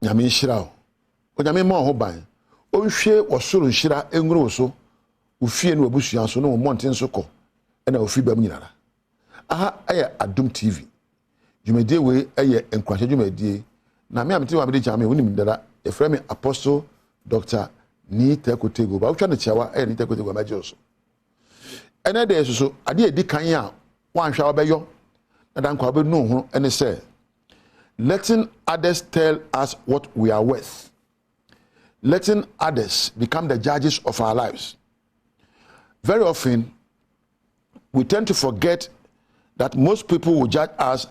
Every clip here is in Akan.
nyame nhyira o nyame ma ho ban o hwe wosoro nhyira enwuro so ofie no abusua so no monten so kɔ na ofi bam nyinara aha aye Adom TV dwumadie we aye nkwanhye dwumadie na me amte wa me de jame wonim dara efra me Apostle Dr. Nita Kotego ba wotwa ne kyawa aye Nita Kotego ma so ene de so ade edi kan a wanhwa obeyo na dan kwa be no ho ene say letting others tell us what we are worth, letting others become the judges of our lives. Very often, we tend to forget that most people will judge us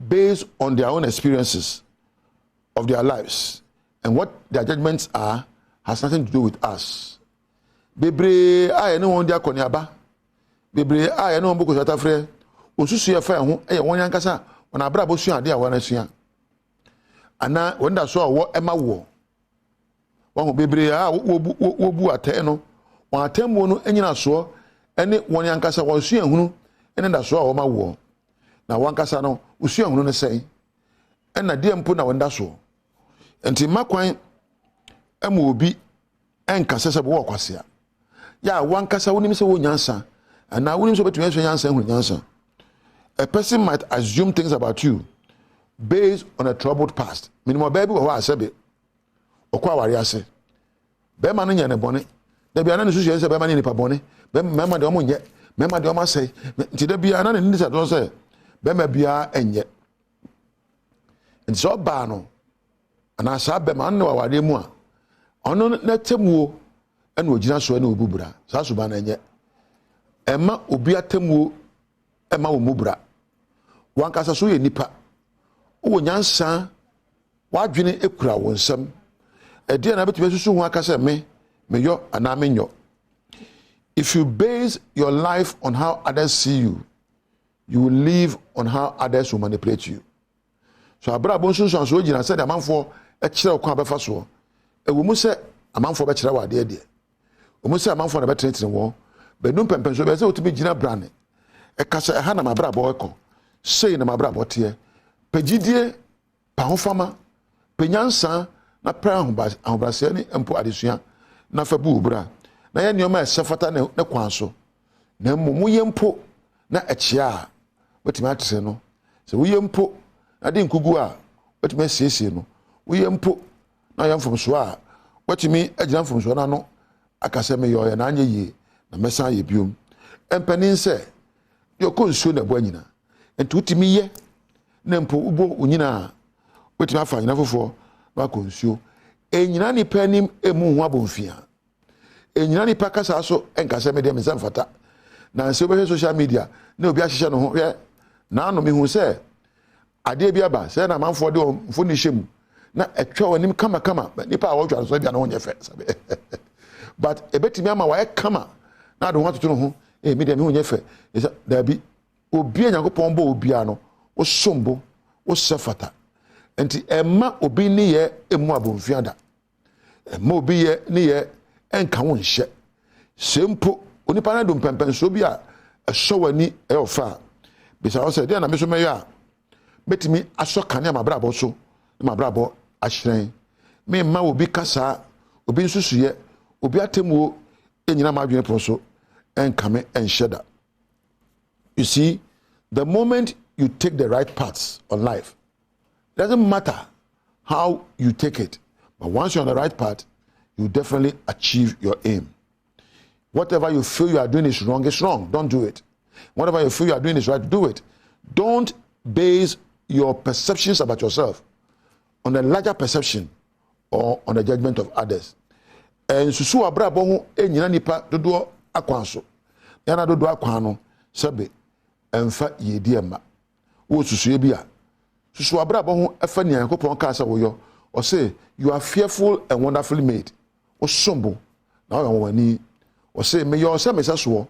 based on their own experiences of their lives, and what their judgments are has nothing to do with us. Bebre aye no won dia koniaba, bebre aye no won boko shata frɛ, osusu ye fa ho eye won yankasa won abra bo sua ade a won asua. Ana wenda so wo ema wo wo bebre a wo bu ate no won atemmo no anyina so ene won yankasa won sua hunu ene da so wo ma wo na won kasa no usua hunu ne sei ena de mpo na wenda so enti makwan ema obi enkasa se bo wo kwasea ya won kasa wonim se wo nyansa ana wonim so betumi so nyansa hunu nyansa. A person might assume things about you based on a troubled past. Minimum baby wa asebe okwa wari ase be ma no nya ne bone da bia na ne susu ese be ma ne nipa bone be ma de omo nye me ma de omo asai nti da bia na ne ndisa don se be ma bia enye nti so ba no ana sa be ma no wa wari mu a ono na temuo ena ogina so ena obubura sa so ba na enye ema obi atemuo ema wo mubura wankasa so ye nipa wo nyansa wadwene ekura wo nsam ede na betime susu ho akasa me yo ana menyo. If you base your life on how others see you, you will live on how others will manipulate you. So abra bon sunsun so gina se de amanfo e kire kwa befa so e wo mu se amanfo be kire wa de de wo mu se amanfo na be tretre wo be num pempen so be se otumi gina brane e kasa e ha na mabra bo eko sei na mabra bo te pagidie pa hofama penyansa na pra ahobrase ni empo adesua na fa bu bra na ye nioma esefata ne kwanso na mmu yempo na echia wetima atrese no se wo yempo na de nkugu a wetima siesie no wo yempo na yamfom so a wetimi agina mfom so na no akase me yo ye na anye yi na mesa ye biom empanin se yo konsuo na bo anyina enti utimi ye na mpo ubo unyina wetima afa nyina fofo ba konsuo enyina ni panim emu ho abonfia enyina ni pakasa so enkase me de me mfata na nse be social media na obi ahihye no ho ye na anu me hu se ade bi aba se na manfo de mfo ni hyem na etwa wanim kama nipa a wotwa so bia na wonye fe sabe but ebetimi ama wa kama na do ho atoto no ho me de me wonye fe da bi obi anyakopon bo obi ano wo sombo wo sefata enti emma obi ni ye emu abonfia da emma obi ye ni ye enka wo nhye sempo onipa na do mpempen so bi a ehwani e ofa bisa wo se de na me so me ya betimi aso kane amabrabo so mabrabo ahyen me ma obi kasa obi nsusuye obi atemuo enyina madwene proso enka me enhyeda. You see, the moment you take the right paths on life, it doesn't matter how you take it, but once you're on the right path, you definitely achieve your aim. Whatever you feel you are doing is wrong, don't do it. Whatever you feel you are doing is right, do it. Don't base your perceptions about yourself on a larger perception or on the judgment of others. And susu abrabo ho enyina nipa dodo akwanso. Yana dodo akwano sebe emfa yedi ema. Wo susu ebia. Susu abrabo ho efa nia Yakobon ka sa woyo. O say you are fearful and wonderfully made. O sombo na wo wani. O say me yo say mesa so.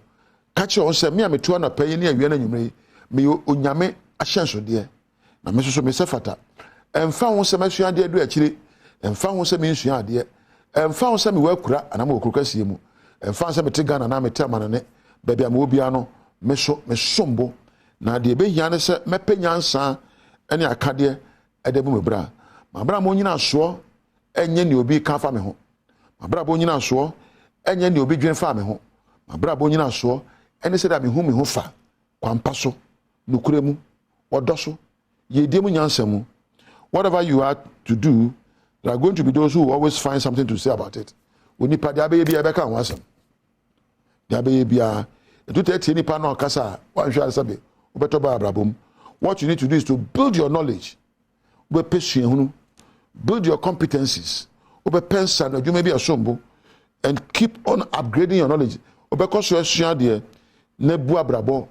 Ka che on say me ametu na paye ne awie na nwumre. Me onyame ahyenso de. Na me so me sefata. Emfa ho se masua de adu akire. Emfa ho se me nsua de. Emfa ho se me wakura anama okuruka sie mu. Emfa ho se me te Ghana na me te amanane. Bebia me obia no me sombo na de be hia ne se me penyansa ene akade edebu me bra. mabra mo nyina so enye ne obi ka fa me ho mabra bo nyina so enye ne obi dwen fa me ho mabra bo nyina so ene se da me ho fa kwampa so nukuremu odoso ye die mu nyansam whatever you are to do, there are going to be those who always find something to say about it. Onipa dia be bia be kan wasam. Dia be bia etu te nipa no kasa wan hwa sabe obeto ba abrabom. What you need to do is to build your knowledge. Be patient hunu. Build your competencies. Obe pensa no you may be asombo and keep on upgrading your knowledge. Obe koso asua de na bu abrabo.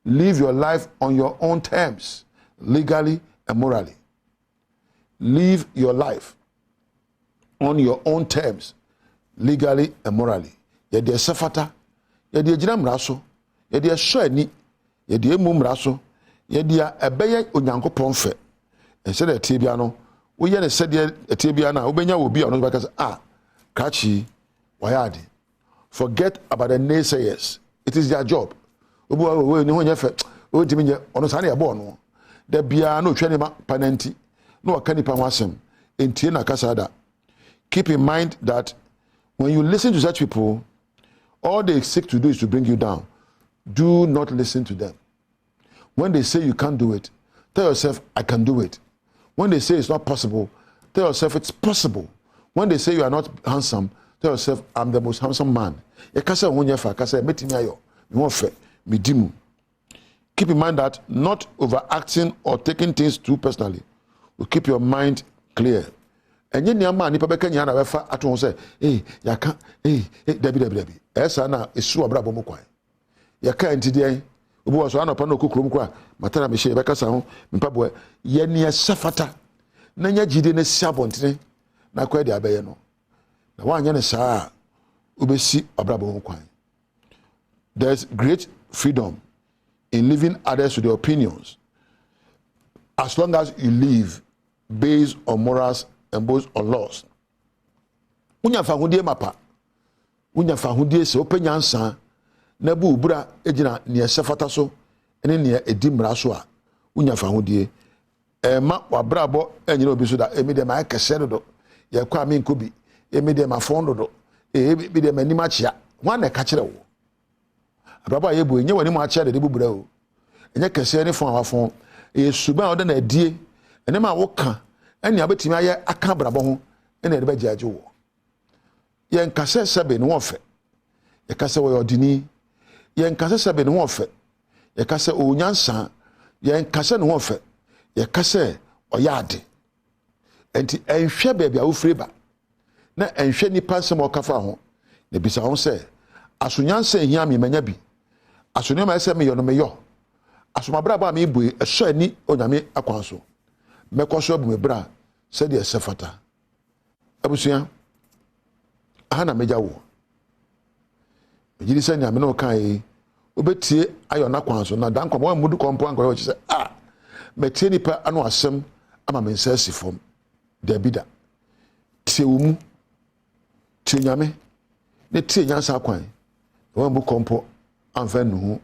Live your life on your own terms, legally and morally. Live your life on your own terms, legally and morally. Ye de sefata, ye de gina mraso, ye de so ani, ye de emu mraso, ye de ebeye onyankopon fe. Ense de tebia no, wo ye ne sede tebia na, wo benya obi ono ba ka kachi wayade. Forget about the naysayers. It is their job. Obu we ni ho nya fe, o ntimi nye ono sa na ye bo no. Da bia no hwe ne ma pananti. No akanipa wasem entie na kasada. Keep in mind that when you listen to such people, all they seek to do is to bring you down. Do not listen to them. When they say you can't do it, tell yourself, I can do it. When they say it's not possible, tell yourself it's possible. When they say you are not handsome, tell yourself, I'm the most handsome man. Keep in mind that not overacting or taking things too personally will keep your mind clear. And yen yama nipa beka nya na wefa ato say yaka debi esa na esu abrabo mo kwan yaka ntide obi wo so anopa na okukrom kwa matana me hye beka sa ho mpabo ye ne sefata na nya gide na siabontene na kwa de abaye no na wanya ne saa obesi abrabo mo kwan. There's great freedom in leaving others to their opinions as long as you live based on morals and based on laws. Unya fa hodie mapa. Unya fa hodie se openyansa na bu ubura ejina ne sefata so ene ne edi mra so a unya fa hodie ma wabrabo enyina obi so da emi de ma kese do ye kwa mi nkobi emi de ma fondo do ebi de mani ma chia wan na ka kire wo abrabo aye bu enye wani mu a chia de bubura o enye kese ne fon awafon suba oda na adie ene ma woka ene abetimi aye aka brabo ho ene de bajaje wo ye nkase sebe ne wofe ye kase wo odini ye nkase sebe ne wofe ye kase onyansa ye nkase ne wofe ye kase oyade enti enhwe baabi a wo freba na enhwe nipa nsem okafa ho ne bisa ho se asonyansa ehia me manya bi asonyo ma se me yo no me yo asomabra ba me bue ehso ani onyame akwanso mekoso abu mebra se de sefata abusuya ahana meja wo ejiri se nyame no kan obetie ayo na kwanso na dan kwa mudu kompo ankwa chi se metie nipa anu asem ama me nsa sifom da bida tie omu tie nyame ne tie nyansa kwan wa mu kompo anfa nuhu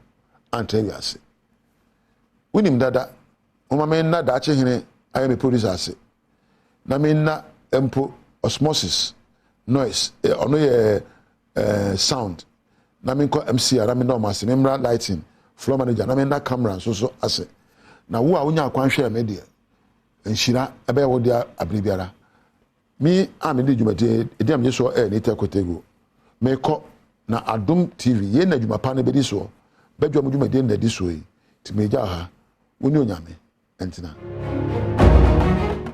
antawiase unim dada uma me na da chehene aye me producer ase na me na empo osmosis noise ono ye sound na me ko MC ara me na o ase me mra lighting floor manager na me na camera so ase na wo a wonya akwanhwe me de enhira ebe wo de abribiara mi am de djumate ediam yeso ni tekotego me ko na Adom TV ye na djuma pa na bedi so Badwam djumade na di so yi ti meja ha woni onyame entina